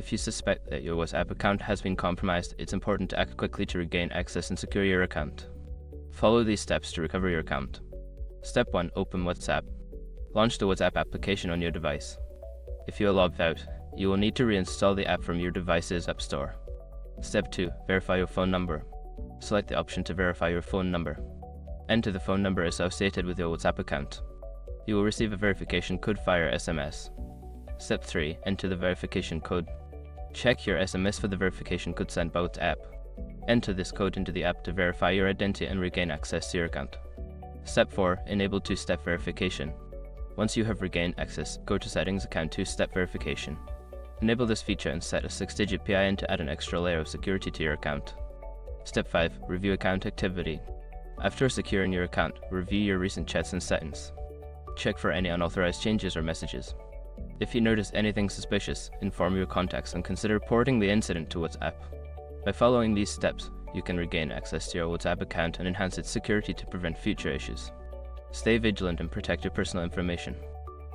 If you suspect that your WhatsApp account has been compromised, it's important to act quickly to regain access and secure your account. Follow these steps to recover your account. Step 1. Open WhatsApp. Launch the WhatsApp application on your device. If you are logged out, you will need to reinstall the app from your device's App Store. Step 2. Verify your phone number. Select the option to verify your phone number. Enter the phone number associated with your WhatsApp account. You will receive a verification code via SMS. Step 3. Enter the verification code. Check your SMS for the verification code sent by WhatsApp. Enter this code into the app to verify your identity and regain access to your account. Step 4. Enable two-step verification. Once you have regained access, go to Settings, Account Two-Step Verification. Enable this feature and set a 6-digit PIN to add an extra layer of security to your account. Step 5. Review account activity. After securing your account, review your recent chats and settings. Check for any unauthorized changes or messages. If you notice anything suspicious, inform your contacts and consider reporting the incident to WhatsApp. By following these steps, you can regain access to your WhatsApp account and enhance its security to prevent future issues. Stay vigilant and protect your personal information.